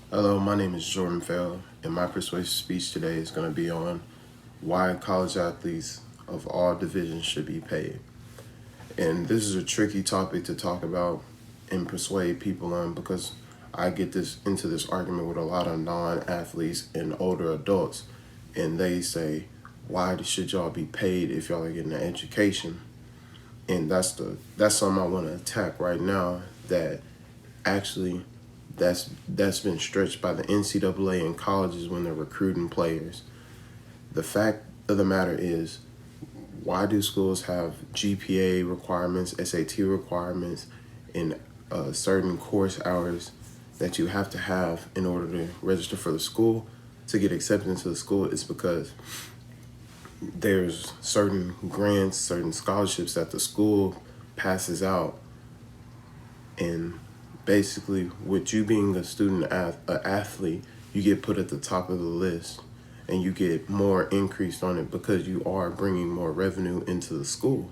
Hello, my name is Jordan Fell, and my persuasive speech today is going to be on why college athletes of all divisions should be paid. And this is a tricky topic to talk about and persuade people on because I get this into this argument with a lot of non-athletes and older adults, and they say, "Why should y'all be paid if y'all are getting an education?" And that's something I want to attack right now. That actually that's been stretched by the NCAA and colleges when they're recruiting players. The fact of the matter is, why do schools have GPA requirements, SAT requirements, and certain course hours that you have to have in order to register for the school to get accepted into the school? It's because there's certain grants, certain scholarships that the school passes out, and basically, with you being a athlete, you get put at the top of the list and you get more increased on it because you are bringing more revenue into the school.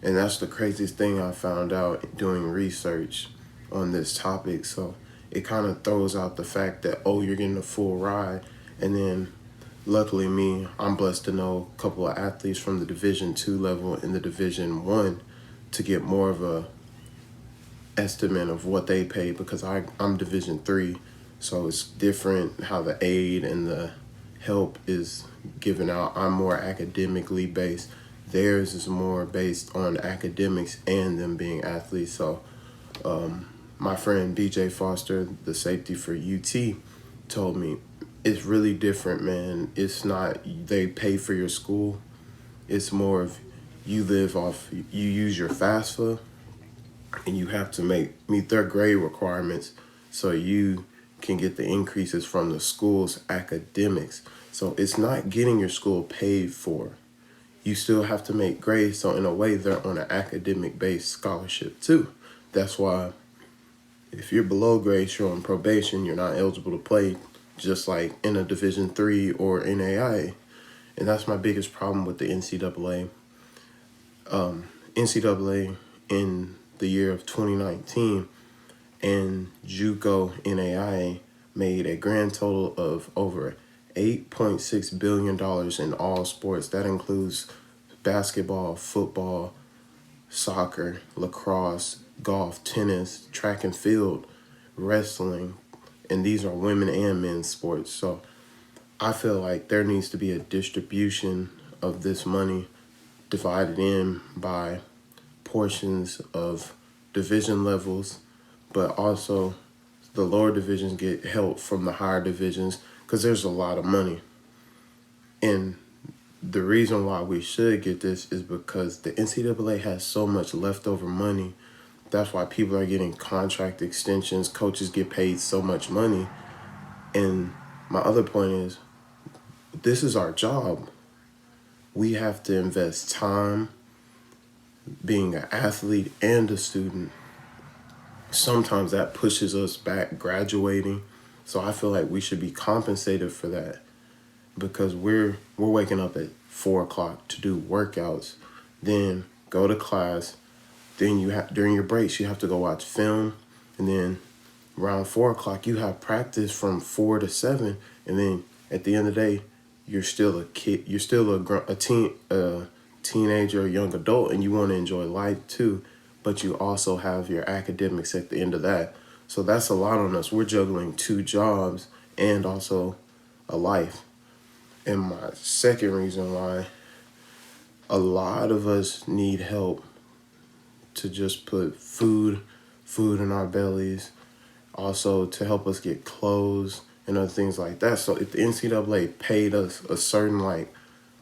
And that's the craziest thing I found out doing research on this topic. So it kind of throws out the fact that, oh, you're getting a full ride. And then luckily I'm blessed to know a couple of athletes from the Division 2 level and the Division 1 to get more of a estimate of what they pay because I'm Division 3, so it's different how the aid and the help is given out. I'm more academically based. Theirs is more based on academics and them being athletes. So my friend BJ Foster, the safety for UT, told me it's really different, man. It's not they pay for your school. It's more of you use your FAFSA and you have to meet their grade requirements so you can get the increases from the school's academics. So it's not getting your school paid for. You still have to make grades. So in a way, they're on an academic based scholarship too. That's why if you're below grades, you're on probation, you're not eligible to play, just like in a Division 3 or NAIA. And that's my biggest problem with the NCAA. NCAA in the year of 2019 and JUCO NAIA made a grand total of over $8.6 billion in all sports. That includes basketball, football, soccer, lacrosse, golf, tennis, track and field, wrestling, and these are women and men's sports. So I feel like there needs to be a distribution of this money divided in by portions of division levels, but also the lower divisions get help from the higher divisions because there's a lot of money. And the reason why we should get this is because the NCAA has so much leftover money. That's why people are getting contract extensions. Coaches get paid so much money. And my other point is, this is our job. We have to invest time being an athlete and a student. Sometimes that pushes us back graduating. So I feel like we should be compensated for that because we're waking up at 4 o'clock to do workouts, then go to class, then you have during your breaks you have to go watch film, and then around 4 o'clock you have practice from 4 to 7, and then at the end of the day you're still a kid, you're still a teenager, a young adult, and you want to enjoy life too, but you also have your academics at the end of that. So that's a lot on us. We're juggling 2 jobs and also a life. And my second reason why a lot of us need help to just put food in our bellies, also to help us get clothes and other things like that. So if the NCAA paid us a certain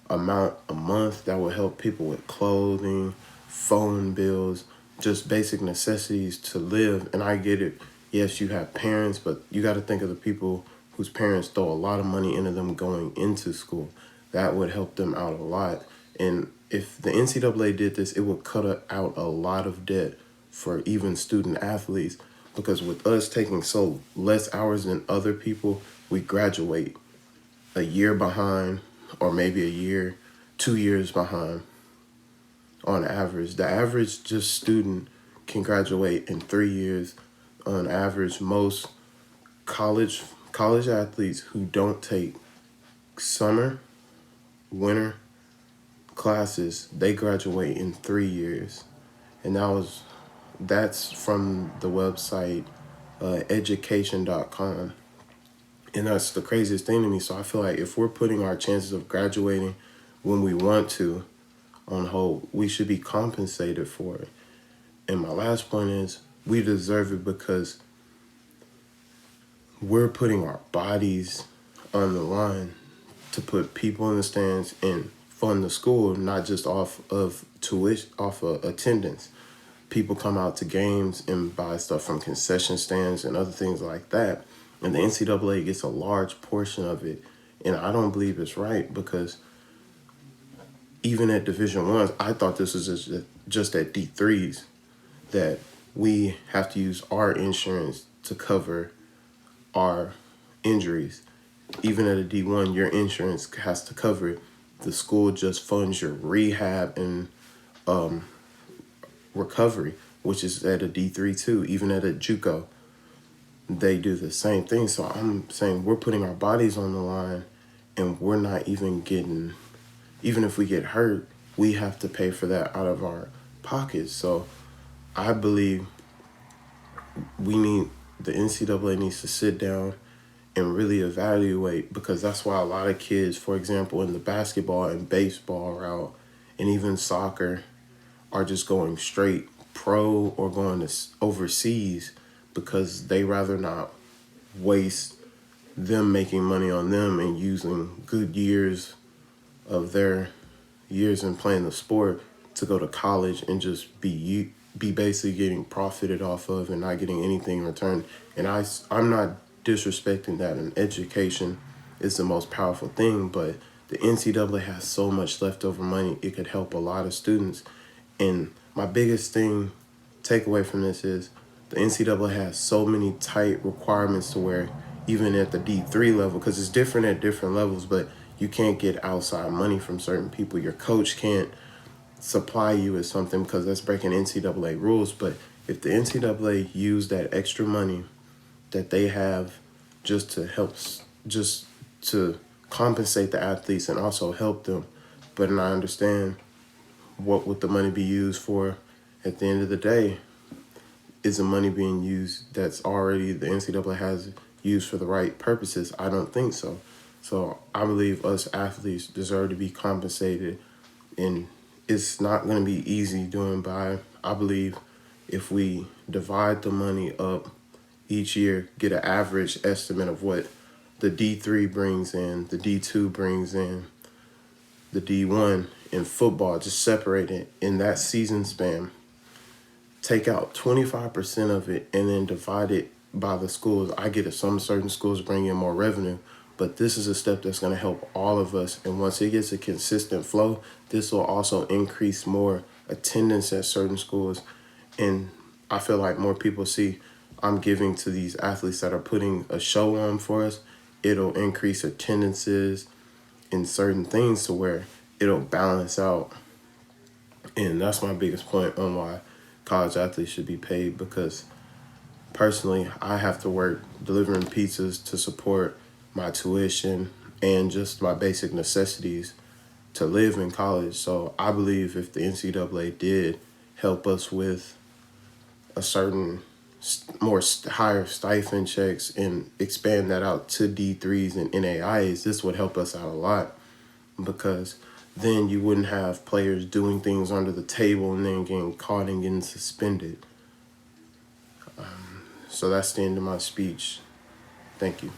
amount a month, that would help people with clothing, phone bills, just basic necessities to live. And I get it. Yes, you have parents, but you got to think of the people whose parents throw a lot of money into them going into school. That would help them out a lot. And if the NCAA did this, it would cut out a lot of debt for even student athletes because with us taking so less hours than other people, we graduate a year behind or maybe a year, 2 years behind on average. The average just student can graduate in 3 years. On average, most college athletes who don't take summer, winter classes, they graduate in 3 years. And that's from the website education.com. And that's the craziest thing to me. So I feel like if we're putting our chances of graduating when we want to on hold, we should be compensated for it. And my last point is we deserve it because we're putting our bodies on the line to put people in the stands and fund the school, not just off of tuition, off of attendance. People come out to games and buy stuff from concession stands and other things like that. And the NCAA gets a large portion of it. And I don't believe it's right because even at Division I, I thought this was just at D3s that we have to use our insurance to cover our injuries. Even at a D1, your insurance has to cover it. The school just funds your rehab and recovery, which is at a D3 too. Even at a JUCO, they do the same thing. So I'm saying we're putting our bodies on the line and we're not even getting, even if we get hurt, we have to pay for that out of our pockets. So I believe the NCAA needs to sit down and really evaluate, because that's why a lot of kids, for example, in the basketball and baseball route and even soccer, are just going straight pro or going to overseas because they rather not waste them making money on them and using good years of their years in playing the sport to go to college and just be basically getting profited off of and not getting anything in return. And I'm not disrespecting that, and education is the most powerful thing, but the NCAA has so much leftover money, it could help a lot of students. And my biggest takeaway from this is the NCAA has so many tight requirements to where even at the D3 level, because it's different at different levels, but you can't get outside money from certain people. Your coach can't supply you with something because that's breaking NCAA rules. But if the NCAA used that extra money that they have just to compensate the athletes and also help them, but I understand what would the money be used for at the end of the day. Is the money being used that's already the NCAA has used for the right purposes? I don't think so. So I believe us athletes deserve to be compensated, and it's not going to be easy doing by. I believe if we divide the money up each year, get an average estimate of what the D3 brings in, the D2 brings in, the D1 in football, just separate it in that season span. Take out 25% of it and then divide it by the schools. I get it. Some certain schools bring in more revenue, but this is a step that's going to help all of us. And once it gets a consistent flow, this will also increase more attendance at certain schools. And I feel like more people see I'm giving to these athletes that are putting a show on for us. It'll increase attendances in certain things to where it'll balance out. And that's my biggest point on why college athletes should be paid, because personally, I have to work delivering pizzas to support my tuition and just my basic necessities to live in college. So I believe if the NCAA did help us with a certain higher stipend checks and expand that out to D3s and NAIAs, this would help us out a lot, because then you wouldn't have players doing things under the table and then getting caught and getting suspended. So that's the end of my speech. Thank you.